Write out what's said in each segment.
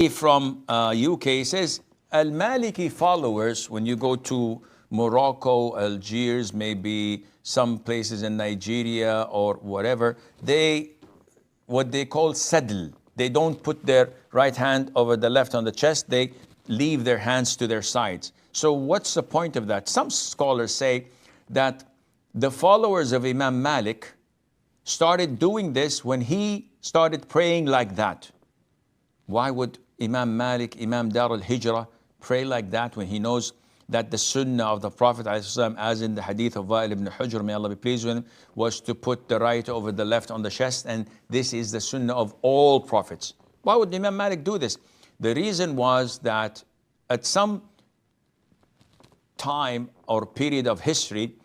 From UK says, Al-Maliki followers, when you go to Morocco, Algiers, maybe some places in Nigeria or whatever, what they call sadl. They don't put their right hand over the left on the chest. They leave their hands to their sides. So what's the point of that? Some scholars say that the followers of Imam Malik started doing this when he started praying like that. Why would Imam Malik, Imam Dar al-Hijrah, pray like that when he knows that the Sunnah of the Prophet, as in the hadith of Wa'il ibn Hujr, may Allah be pleased with him, was to put the right over the left on the chest, and this is the Sunnah of all Prophets. Why would Imam Malik do this? The reason was that at some time or period of history,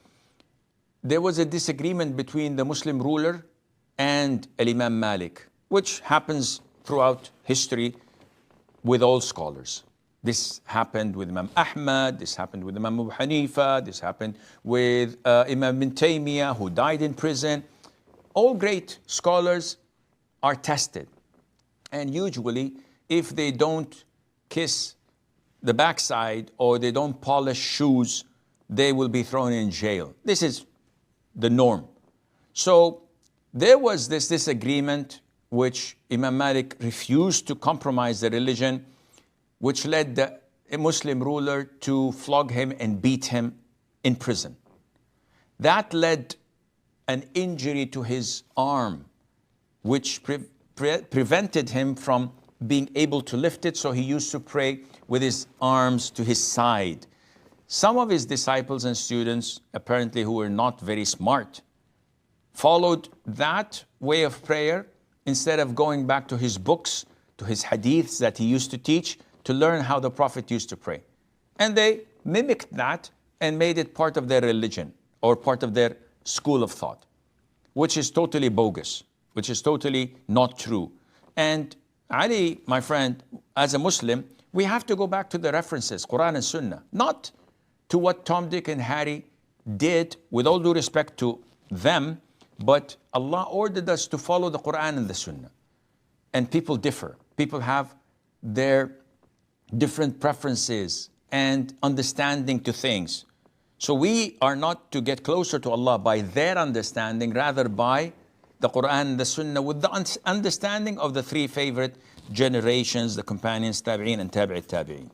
there was a disagreement between the Muslim ruler and Imam Malik, which happens throughout history with all scholars. This happened with Imam Ahmad, this happened with Imam Abu Hanifa, this happened with Imam Ibn Taymiyyah, who died in prison. All great scholars are tested. And usually, if they don't kiss the backside or they don't polish shoes, they will be thrown in jail. This is the norm. So there was this disagreement which Imam Malik refused to compromise the religion, which led the Muslim ruler to flog him and beat him in prison. That led an injury to his arm, which prevented him from being able to lift it, so he used to pray with his arms to his side. Some of his disciples and students, apparently who were not very smart, followed that way of prayer instead of going back to his books, to his hadiths that he used to teach, to learn how the Prophet used to pray. And they mimicked that and made it part of their religion or part of their school of thought, which is totally bogus, which is totally not true. And Ali, my friend, as a Muslim, we have to go back to the references, Quran and Sunnah, not to what Tom, Dick, and Harry did, with all due respect to them, but Allah ordered us to follow the Quran and the Sunnah. And people differ. People have their different preferences and understanding to things. So we are not to get closer to Allah by their understanding, rather by the Quran and the Sunnah, with the understanding of the three favorite generations, the companions, Tabi'een and Tabi'it Tabi'een.